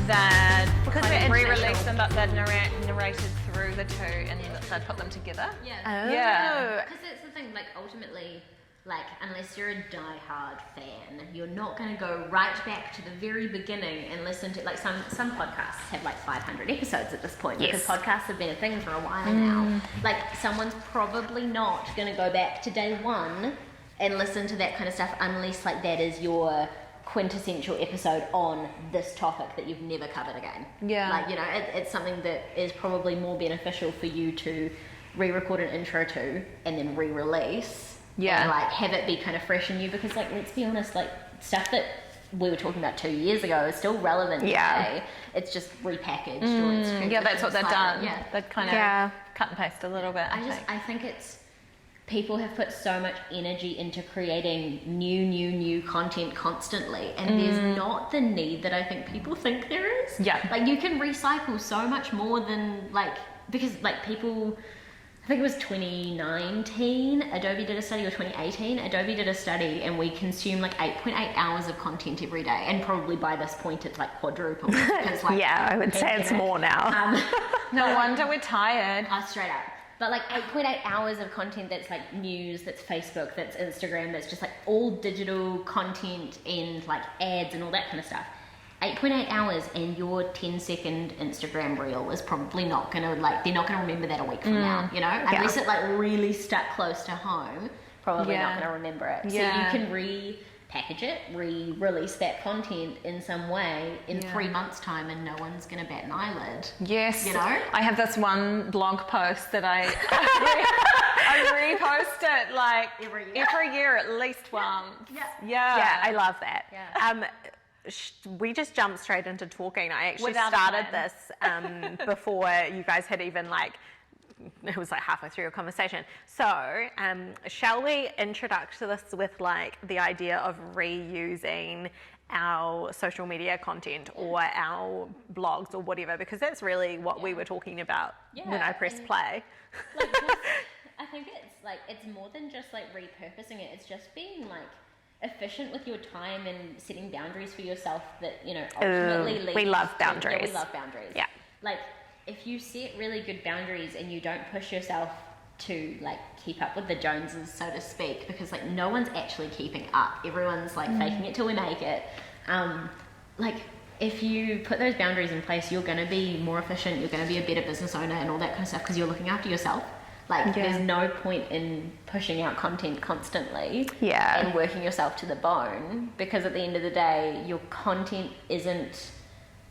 that Because kind they're of re-released international. them, but they'd narrated through the two and they'd put them together. Yeah. Oh. Yeah. Because that's the thing, like, ultimately, like, unless you're a die-hard fan, you're not going to go right back to the very beginning and listen to, like, some podcasts have, like, 500 episodes at this point, Yes. because podcasts have been a thing for a while now. Like, someone's probably not going to go back to day one and listen to that kind of stuff unless, like, that is your quintessential episode on this topic that you've never covered again. Yeah. Like, you know, it's something that is probably more beneficial for you to re-record an intro to and then re-release. Yeah. And, like, have it be kind of fresh in you, because, like, let's be honest, like, stuff that we were talking about 2 years ago is still relevant today. It's just repackaged or it's Yeah, that's what they've done. Yeah. They'd kind of cut and paste a little bit. I think it's, people have put so much energy into creating new content constantly, and there's not the need that I think people think there is. Yeah. Like, you can recycle so much more than, like, because, like, people, I think it was 2019, Adobe did a study, or 2018, Adobe did a study, and we consume like 8.8 hours of content every day, and probably by this point it's like quadrupled. Because, like, Yeah, I would say it's more now. No wonder we're tired. Straight up. But like 8.8 hours of content that's like news, that's Facebook, that's Instagram, that's just like all digital content and like ads and all that kind of stuff. 8.8 hours, and your 10-second Instagram reel is probably not gonna, like, they're not gonna remember that a week from now, you know? Unless it like really stuck close to home, probably not gonna remember it. So you can repackage it, re-release that content in some way in 3 months' time, and no one's gonna bat an eyelid. Yes. You know? I have this one blog post that I repost it like every year at least once. Yeah, I love that. Yeah. We just jumped straight into talking. I actually Without a started plan. this before you guys had even, like, it was like halfway through your conversation. So, shall we introduce this with, like, the idea of reusing our social media content or our blogs or whatever, because that's really what we were talking about when I pressed play. Like, just, I think it's like, it's more than just like repurposing it. It's just being like efficient with your time and setting boundaries for yourself that, you know, ultimately lead we love to- boundaries. Yeah, we love boundaries. Yeah. Like, if you set really good boundaries and you don't push yourself to, like, keep up with the Joneses, so to speak, because, like, no one's actually keeping up. Everyone's like faking it till we make it. Like, if you put those boundaries in place, you're going to be more efficient, you're going to be a better business owner and all that kind of stuff, because you're looking after yourself. Like, there's no point in pushing out content constantly and working yourself to the bone, because at the end of the day, your content isn't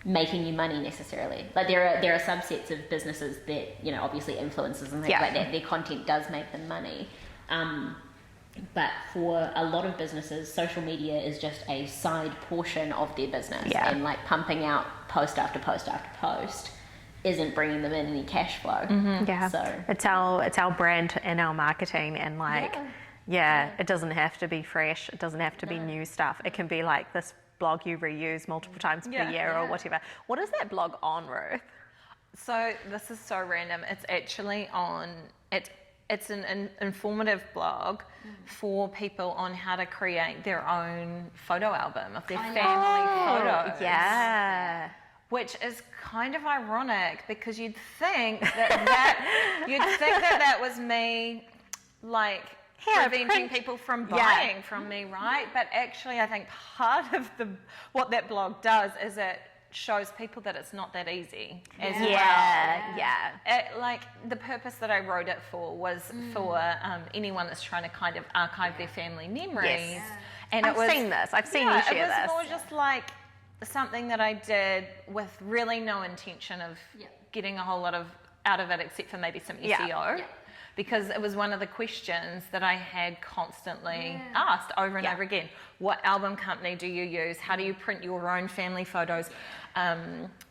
making you money necessarily. Like, there are subsets of businesses that, you know, obviously influencers and things like that, their content does make them money. But for a lot of businesses, social media is just a side portion of their business, and like pumping out post after post after post isn't bringing them in any cash flow. So it's our brand and our marketing, and like it doesn't have to be fresh, it doesn't have to be new stuff. It can be like this blog you reuse multiple times per year or whatever. What is that blog on, Ruth? So this is so random. It's actually on, it's an informative blog for people on how to create their own photo album of their family photos. Yeah. Which is kind of ironic, because you'd think that was me, like, preventing people from buying from me, right? But actually, I think part of what that blog does is it shows people that it's not that easy as well. Like, the purpose that I wrote it for was for anyone that's trying to kind of archive their family memories. And I've seen this. I've seen you share this. It was more just like something that I did with really no intention of getting a whole lot out of it, except for maybe some SEO. Because it was one of the questions that I had constantly asked over and over again. What album company do you use? How do you print your own family photos?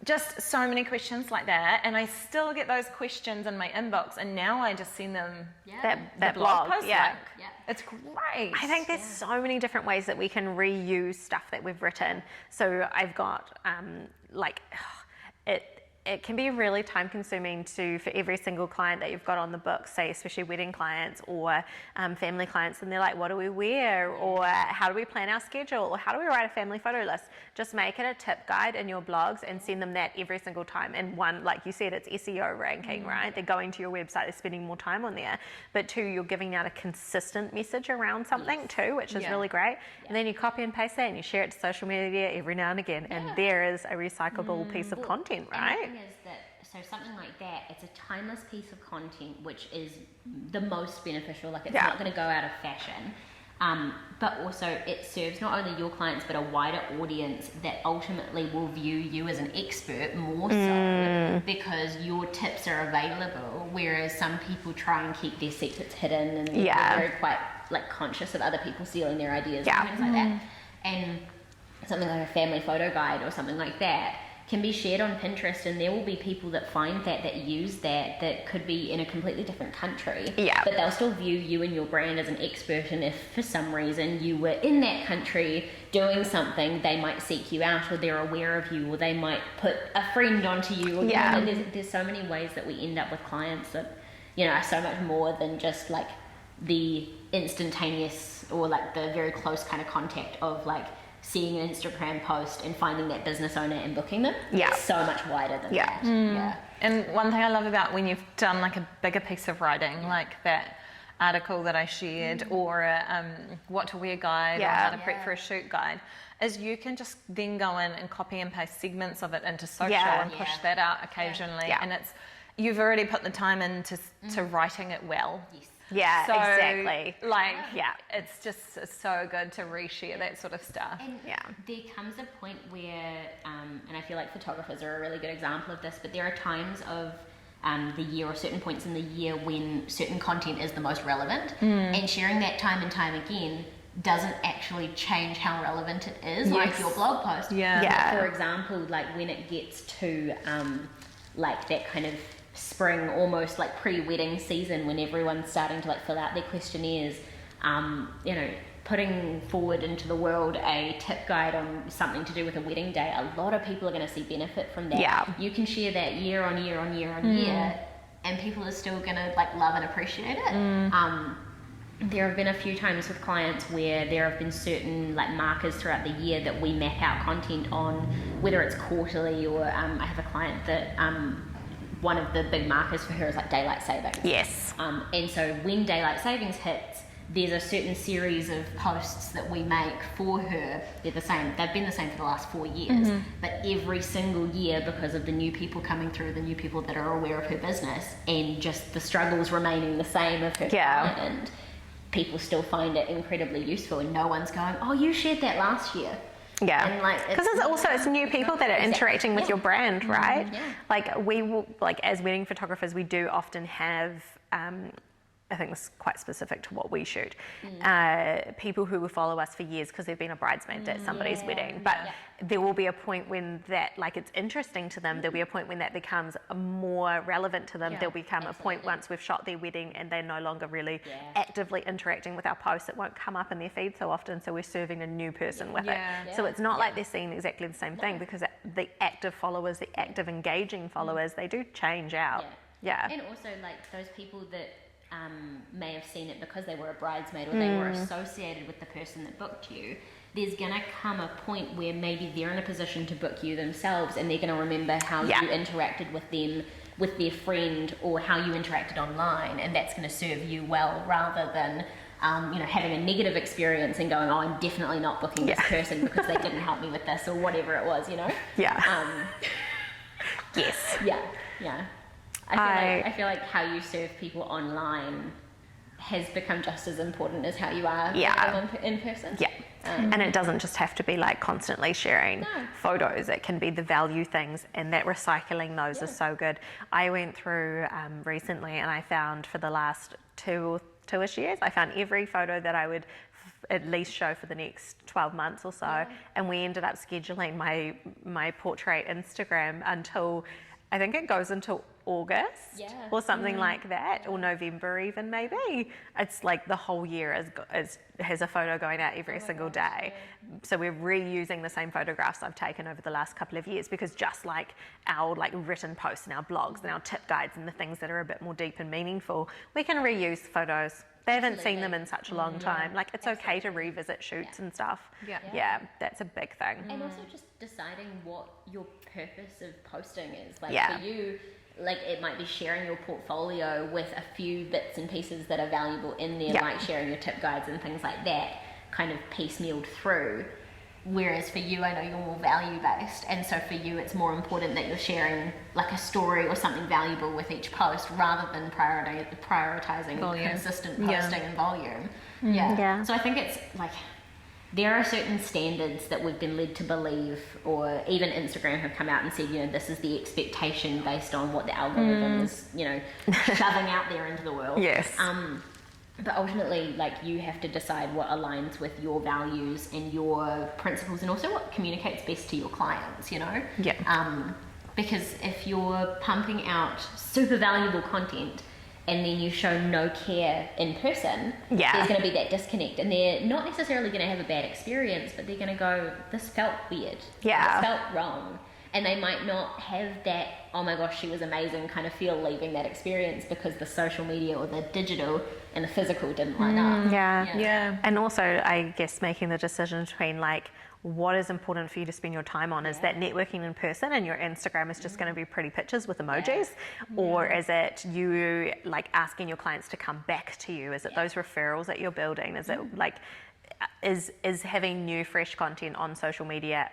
Just so many questions like that. And I still get those questions in my inbox, and now I just send them that blog post link. It's great. I think there's so many different ways that we can reuse stuff that we've written. So I've got it can be really time consuming for every single client that you've got on the book, say especially wedding clients or family clients, and they're like, what do we wear, or how do we plan our schedule, or how do we write a family photo list? Just make it a tip guide in your blogs and send them that every single time. And one, like you said, it's SEO ranking, right? They're going to your website, they're spending more time on there. But two, you're giving out a consistent message around something too, which is really great. And then you copy and paste that and you share it to social media every now and again, and there is a recyclable piece of content, right? And the thing is that, so something like that, it's a timeless piece of content, which is the most beneficial. Like, it's not going to go out of fashion. But also it serves not only your clients but a wider audience that ultimately will view you as an expert more so because your tips are available, whereas some people try and keep their secrets hidden, and they're very quite like conscious of other people stealing their ideas and things like that. And something like a family photo guide or something like that can be shared on Pinterest, and there will be people that find that use that could be in a completely different country, but they'll still view you and your brand as an expert. And if for some reason you were in that country doing something, they might seek you out, or they're aware of you, or they might put a friend onto you, or, there's so many ways that we end up with clients that, you know, are so much more than just like the instantaneous or like the very close kind of contact of like seeing an Instagram post and finding that business owner and booking them. It's so much wider than that. And one thing I love about when you've done like a bigger piece of writing, like that article that I shared, or a what to wear guide, or how to prep for a shoot guide, is you can just then go in and copy and paste segments of it into social and push that out occasionally. And it's, you've already put the time into to writing it well. Yeah, so, exactly. Like, it's just so good to reshare that sort of stuff. And there comes a point where, and I feel like photographers are a really good example of this, but there are times of the year or certain points in the year when certain content is the most relevant, and sharing that time and time again doesn't actually change how relevant it is, like your blog post. For example, like when it gets to like that kind of spring, almost like pre-wedding season, when everyone's starting to like fill out their questionnaires, you know, putting forward into the world a tip guide on something to do with a wedding day, a lot of people are going to see benefit from that. You can share that year on year on year on year, and people are still going to like love and appreciate it. There have been a few times with clients where there have been certain like markers throughout the year that we map out content on, whether it's quarterly or I have a client that one of the big markers for her is like daylight savings. And so when daylight savings hits, there's a certain series of posts that we make for her. They're the same. They've been the same for the last 4 years. But every single year, because of the new people coming through, the new people that are aware of her business, and just the struggles remaining the same of her client, people still find it incredibly useful, and no one's going, oh, you shared that last year. Because it's new people that are interacting with your brand, right? Like we will, like as wedding photographers, we do often have I think this is quite specific to what we shoot. People who will follow us for years because they've been a bridesmaid at somebody's wedding. But there will be a point when that, like, it's interesting to them. There'll be a point when that becomes more relevant to them. There'll become a point once we've shot their wedding and they're no longer really actively interacting with our posts. It won't come up in their feed so often, so we're serving a new person with it. So it's not like they're seeing exactly the same thing, because the active followers, the active engaging followers, they do change out. And also, like, those people that may have seen it because they were a bridesmaid or they were associated with the person that booked you, there's going to come a point where maybe they're in a position to book you themselves, and they're going to remember how you interacted with them, with their friend, or how you interacted online, and that's going to serve you well, rather than you know, having a negative experience and going, oh, I'm definitely not booking this person because they didn't help me with this, or whatever it was, you know? I feel like how you serve people online has become just as important as how you are in person. And it doesn't just have to be like constantly sharing photos. It can be the value things, and that recycling those is so good. I went through recently, and I found for the last two-ish years, I found every photo that I would at least show for the next 12 months or so, and we ended up scheduling my portrait Instagram until I think it goes until August or something like that, or November even maybe. It's like the whole year has a photo going out every single day. So we're reusing the same photographs I've taken over the last couple of years, because just like our like written posts and our blogs and our tip guides and the things that are a bit more deep and meaningful, we can reuse photos. They haven't seen them in such a long time. Like, it's okay to revisit shoots and stuff. Yeah, that's a big thing. And also just deciding what your purpose of posting is. Like, for you, like, it might be sharing your portfolio with a few bits and pieces that are valuable in there, like sharing your tip guides and things like that, kind of piecemealed through. Whereas for you, I know you're more value-based, and so for you it's more important that you're sharing like a story or something valuable with each post, rather than prioritizing consistent posting and volume. So I think it's like, there are certain standards that we've been led to believe, or even Instagram have come out and said, you know, this is the expectation based on what the algorithm is, you know, shoving out there into the world. But ultimately, like, you have to decide what aligns with your values and your principles, and also what communicates best to your clients, you know? Because if you're pumping out super valuable content and then you show no care in person, there's going to be that disconnect, and they're not necessarily going to have a bad experience, but they're going to go, this felt weird. This felt wrong. And they might not have that, oh my gosh, she was amazing kind of feel leaving that experience, because the social media or the digital and the physical didn't line up. And also, I guess, making the decision between like, what is important for you to spend your time on? Is that networking in person and your Instagram is just going to be pretty pictures with emojis? Or is it you like asking your clients to come back to you? Is it those referrals that you're building? Is it like, is having new fresh content on social media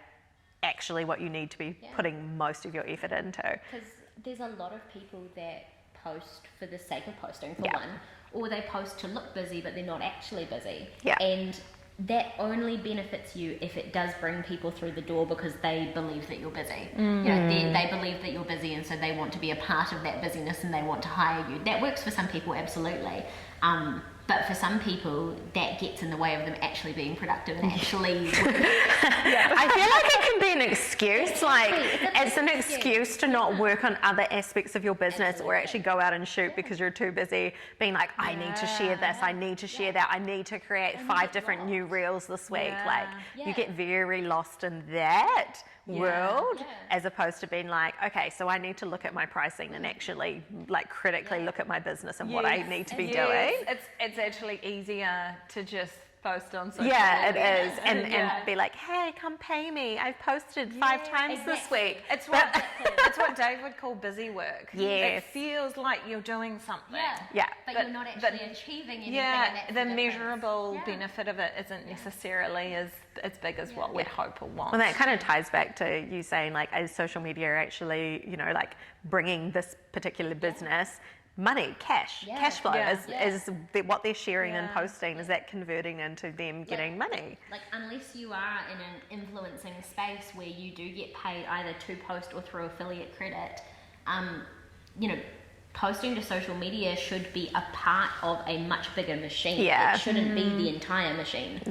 actually what you need to be putting most of your effort into? Because there's a lot of people that post for the sake of posting, for one, or they post to look busy but they're not actually busy. And that only benefits you if it does bring people through the door, because they believe that you're busy. You know, they believe that you're busy, and so they want to be a part of that busyness and they want to hire you. That works for some people, absolutely. But for some people, that gets in the way of them actually being productive and actually I feel like it can be an excuse. Like, it's an excuse to not work on other aspects of your business, or actually go out and shoot because you're too busy being like, I need to share this, I need to share that, I need to create 5 different new reels this week. Like, you get very lost in that world, as opposed to being like, okay, so I need to look at my pricing and actually like critically look at my business and what I need to be doing. It's actually easier to just post on social media. It is. And be like, hey, come pay me. I've posted 5 times this week. It's what Dave would call busy work. It feels like you're doing something. But you're not actually achieving anything. The measurable benefit of it isn't necessarily as big as what we'd hope or want. Well, that kind of ties back to you saying, like, is social media actually, you know, like bringing this particular business money, cash flow is what they're sharing and posting, is that converting into them getting money? Like, unless you are in an influencing space where you do get paid either to post or through affiliate credit, you know, posting to social media should be a part of a much bigger machine. It shouldn't be the entire machine.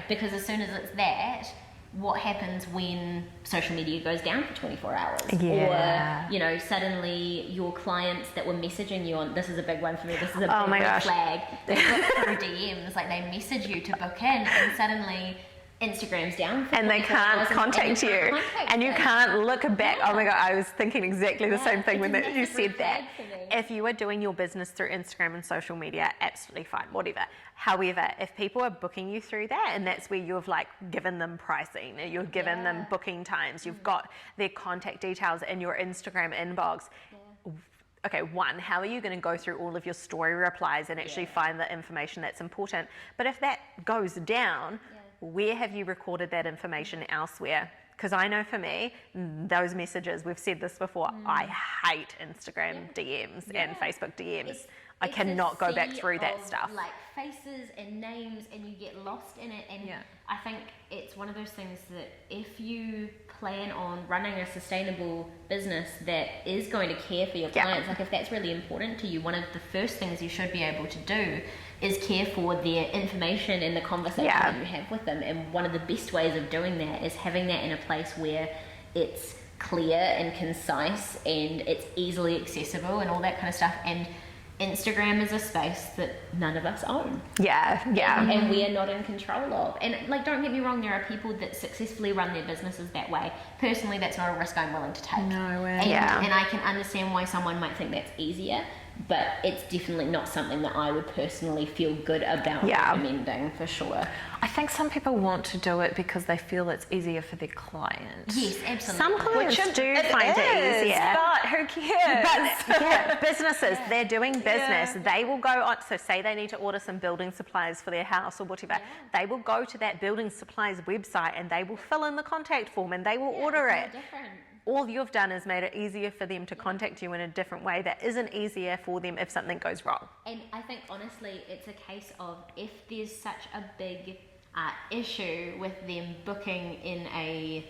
Because as soon as it's that, what happens when social media goes down for 24 hours? Or, you know, suddenly your clients that were messaging you on, this is a big one for me, this is a big red flag, they book through DMs, like they message you to book in, and suddenly Instagram's down for and they can't contact you, and you can't look back. Oh my god, I was thinking exactly the same thing when you said that. If you are doing your business through Instagram and social media, absolutely fine, whatever. However, if people are booking you through that, and that's where you've like given them pricing, you've given them booking times, you've got their contact details in your Instagram inbox. Okay, one, how are you going to go through all of your story replies and actually find the information that's important? But if that goes down, where have you recorded that information elsewhere? Because I know for me, those messages, we've said this before, I hate Instagram DMs and Facebook DMs. I cannot go back through that stuff. Like faces and names, and you get lost in it. And I think it's one of those things that if you plan on running a sustainable business that is going to care for your clients, like if that's really important to you, one of the first things you should be able to do is care for their information and the conversation that you have with them. And one of the best ways of doing that is having that in a place where it's clear and concise and it's easily accessible and all that kind of stuff. And Instagram is a space that none of us own. Yeah. And we are not in control of. And like, don't get me wrong, there are people that successfully run their businesses that way. Personally, that's not a risk I'm willing to take. No way. And I can understand why someone might think that's easier, but it's definitely not something that I would personally feel good about recommending, for sure. I think some people want to do it because they feel it's easier for their client. Yes, absolutely. Some clients do find it easier. But who cares? But businesses, they're doing business. They will go on, so say they need to order some building supplies for their house or whatever. They will go to that building supplies website and they will fill in the contact form and they will order it. All you've done is made it easier for them to contact you in a different way that isn't easier for them if something goes wrong. And I think, honestly, it's a case of if there's such a big issue with them booking in a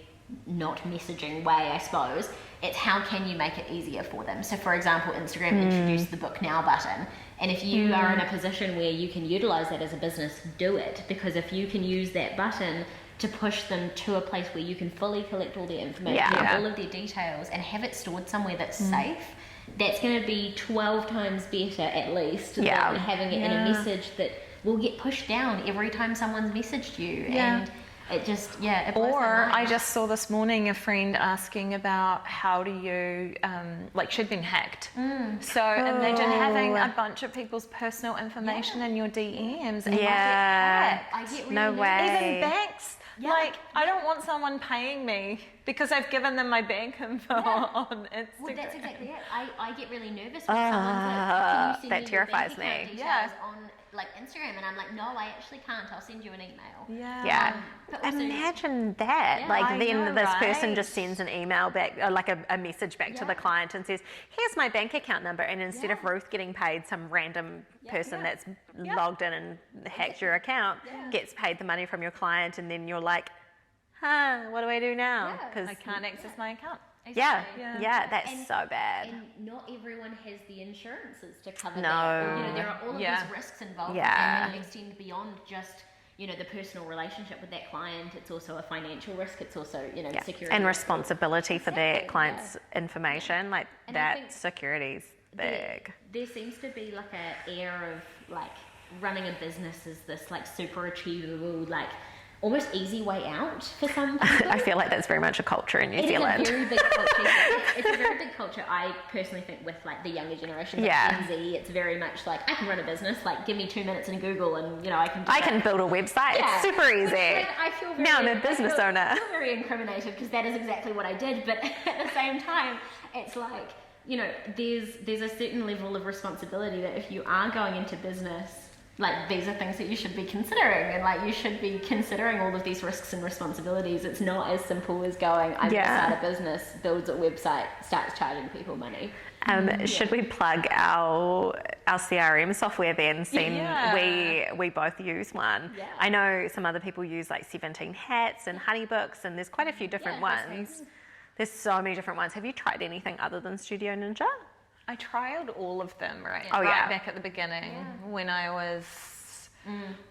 not messaging way, I suppose, it's how can you make it easier for them. So, for example, Instagram introduced the Book Now button. And if you are in a position where you can utilize that as a business, do it. Because if you can use that button to push them to a place where you can fully collect all their information, all of their details, and have it stored somewhere that's safe, that's going to be 12 times better at least than having it in a message that will get pushed down every time someone's messaged you. And it just, it blows my mind. I just saw this morning a friend asking about how do you, like she'd been hacked. So imagine having a bunch of people's personal information in your DMs and you get hacked. I get really No nervous. way. Even banks. Like, I don't want someone paying me because I've given them my bank info on Instagram. Well, that's exactly it. I get really nervous when someone's like, can you send that me terrifies your bank account me. details on like Instagram? And I'm like, no, I actually can't. I'll send you an email. Yeah. But also, Imagine that. Yeah, like I then know, this right? person just sends an email back, or like a message back to the client and says, here's my bank account number. And instead of Ruth getting paid, some random person that's logged in and hacked your account gets paid the money from your client. And then you're like, what do I do now? Because I can't access my account. exactly. that's And- so bad. And not everyone has the insurances to cover No. that. Or, there are all of these risks involved, Yeah. and they extend beyond just the personal relationship with that client. It's also a financial risk. It's also security And risk. responsibility for their Exactly, client's information. Like And I that think security's big. There seems to be like a air of like running a business is this like super achievable, like almost easy way out for some people. I feel like that's very much a culture in New It Zealand. is a very big culture. It's a very big culture, I personally think, with like the younger generation, like Gen Z. It's very much like, I can run a business, like give me 2 minutes in Google and I can do I that. can build a website. Yeah. It's super easy. Like, I feel very, Now I'm a business owner. I feel very incriminated because that is exactly what I did, but at the same time, it's like, there's a certain level of responsibility that if you are going into business, like these are things that you should be considering, and like you should be considering all of these risks and responsibilities. It's not as simple as going, I'm going to start a business, builds a website, starts charging people money. Should we plug our CRM software then? We both use one. Yeah. I know some other people use like 17 Hats and Honeybooks, and there's quite a few different ones. There's so many different ones. Have you tried anything other than Studio Ninja? I trialed all of them, right? Oh, yeah. Back at the beginning when I was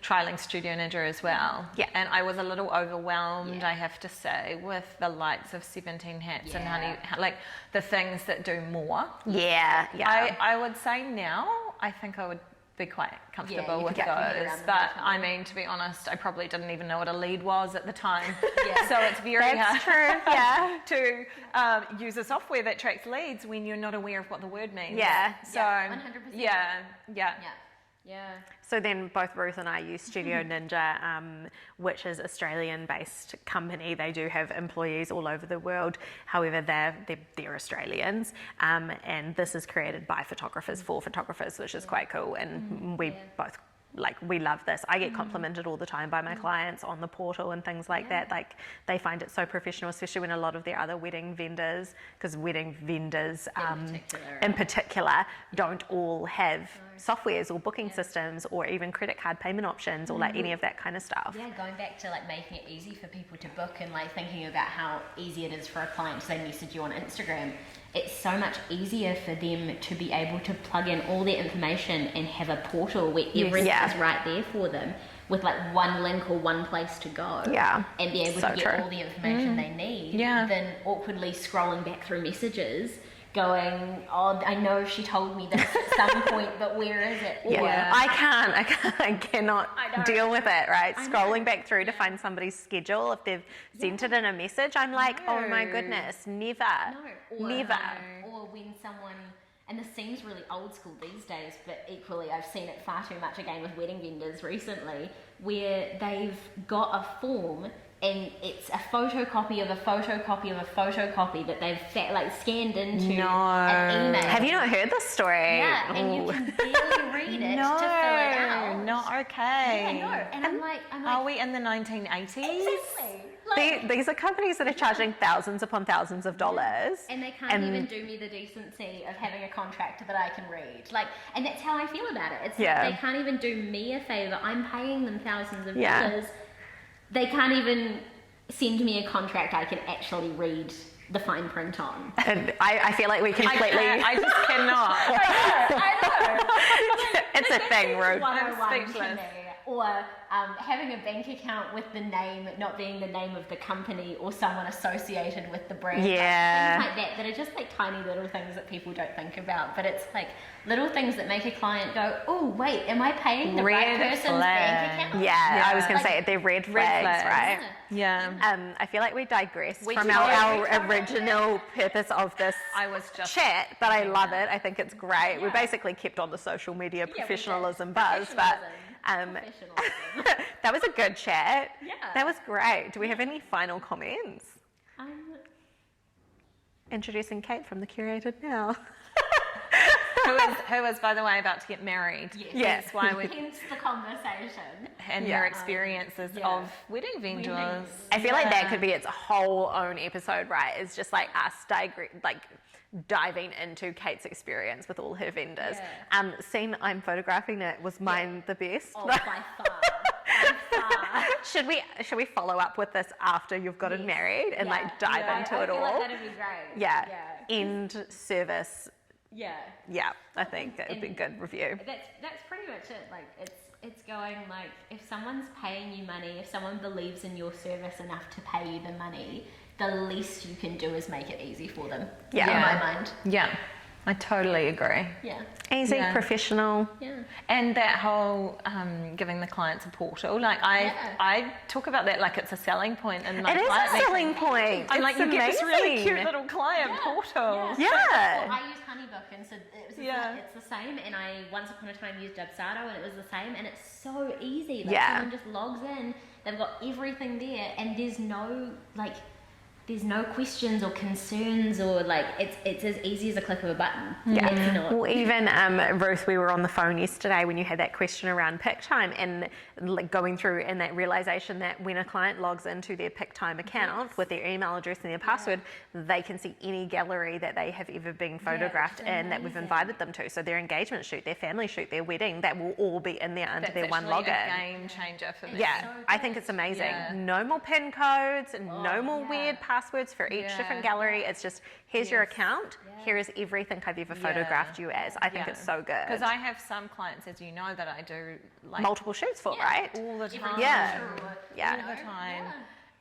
trialing Studio Ninja as well. Yeah. And I was a little overwhelmed, I have to say, with the likes of 17 Hats and Honey, like the things that do more. Yeah. I would say now, I think I would be quite comfortable you with could get your head those. around them, But definitely. I mean, to be honest, I probably didn't even know what a lead was at the time. So it's very That's hard true. to use a software that tracks leads when you're not aware of what the word means. Yeah. So 100%. yeah. So then both Ruth and I use Studio Ninja, which is Australian-based company. They do have employees all over the world. However, they're Australians, and this is created by photographers for photographers, which is quite cool. And we both we love this. I get complimented all the time by my clients on the portal and things like that. Like they find it so professional, especially when a lot of their other wedding vendors, because wedding vendors in particular don't all have softwares or booking systems or even credit card payment options or like any of that kind of stuff. Yeah, going back to like making it easy for people to book and like thinking about how easy it is for a client to say message you on Instagram. It's so much easier for them to be able to plug in all their information and have a portal where everything is right there for them, with like one link or one place to go, and be able to get all the information they need, than awkwardly scrolling back through messages going, oh, I know she told me this at some point, but where is it? Or, I cannot deal with it, right? Scrolling back through to find somebody's schedule, if they've sent it in a message, I'm like, oh my goodness, never. Never. Or when someone, and this seems really old school these days, but equally I've seen it far too much again with wedding vendors recently, where they've got a form and it's a photocopy of a photocopy of a photocopy that they've scanned into an email. Have you not heard this story? Yeah, and you can barely read it to fill it out. Not okay. Yeah, no. And I'm like, are we in the 1980s? Exactly. These are companies that are charging thousands upon thousands of dollars. And they can't even do me the decency of having a contract that I can read. And that's how I feel about it. It's like they can't even do me a favor. I'm paying them thousands of dollars. They can't even send me a contract I can actually read the fine print on. And I feel like we completely... I just cannot. I know. It's a thing, Ruth. I'm speechless. Or having a bank account with the name not being the name of the company or someone associated with the brand. Yeah. Things like that are just like tiny little things that people don't think about. But it's like little things that make a client go, oh, wait, am I paying the right person's bank account? Yeah, I was going to say, they're red flags, right? Yeah. I feel like we digressed from our original purpose of this chat, but I love it. I think it's great. We basically kept on the social media professionalism buzz, but... that was a good chat. Yeah. That was great. Do we have any final comments? Introducing Kate from The Curated now. who is, by the way, about to get married. Yes. That's why we're... Hence the conversation. And your experiences of wedding vendors. I feel like that could be its whole own episode, right? It's just like us diving into Kate's experience with all her vendors. Scene I'm photographing it was mine the best. Oh, by far. Should we follow up with this after you've gotten married and dive into it all? I feel like that'd be great. Yeah. End service. Yeah. I think that would be a good review. That's pretty much it. Like it's going like if someone's paying you money, if someone believes in your service enough to pay you the money, the least you can do is make it easy for them. In my mind. Yeah. I totally agree. Yeah. Easy, professional. Yeah. And that whole giving the clients a portal, I talk about that like it's a selling point. And it is a selling point. I'm like, you amazing. get this really cute little client portal. Yeah. Well, I use Honeybook, and so it's the same. And I once upon a time used Dubsado, and it was the same. And it's so easy. Someone just logs in, they've got everything there, and there's no questions or concerns or it's as easy as a click of a button. Yeah. It's not. Well, even Ruth, we were on the phone yesterday when you had that question around pick time and going through and that realization that when a client logs into their pick time account with their email address and their password, they can see any gallery that they have ever been photographed in that we've invited them to. So their engagement shoot, their family shoot, their wedding, that will all be in there under their one login. That's a game changer for them. Yeah, so I think it's amazing. Yeah. No more PIN codes, no more weird passwords for each different gallery. It's just, here's your account, here is everything I've ever photographed you as. I think it's so good. Because I have some clients, as you know, that I do multiple shoots for, right? All the time. Yeah. All the time.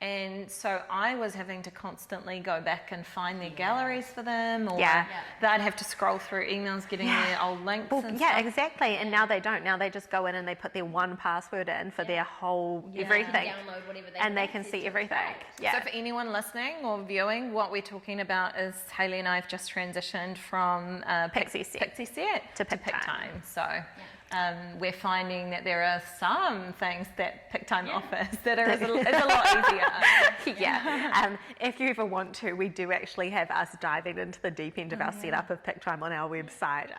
And so I was having to constantly go back and find their galleries for them, or they'd have to scroll through emails getting their old links and stuff. Exactly. And now they don't. Now they just go in and they put their one password in for their whole everything. Download whatever and they can see everything. So for anyone listening or viewing, what we're talking about is Hayley and I have just transitioned from Pixie Set to Pick Time. So we're finding that there are some things that Pick Time offers that is a lot easier. If you ever want to, we do actually have us diving into the deep end of our setup of Pick Time on our website,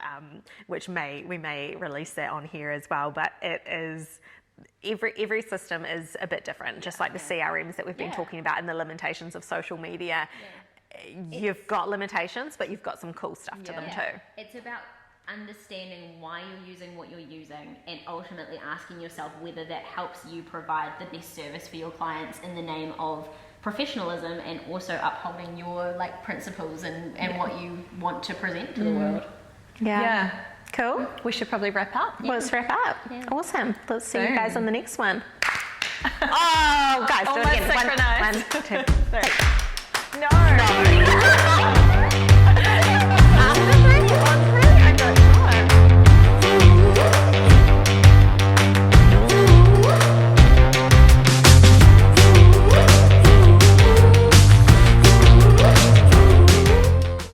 which we may release that on here as well. But it is every system is a bit different, just like the CRMs that we've been talking about and the limitations of social media. You've got limitations, but you've got some cool stuff to them too. It's about understanding why you're using what you're using and ultimately asking yourself whether that helps you provide the best service for your clients in the name of professionalism and also upholding your principles and what you want to present to the world. Yeah. Cool. We should probably wrap up. Let's wrap up. Yeah. Awesome. Let's see you Boom. guys on the next one. Oh, guys, do it Almost again. synchronized. 1, 2, 3. No.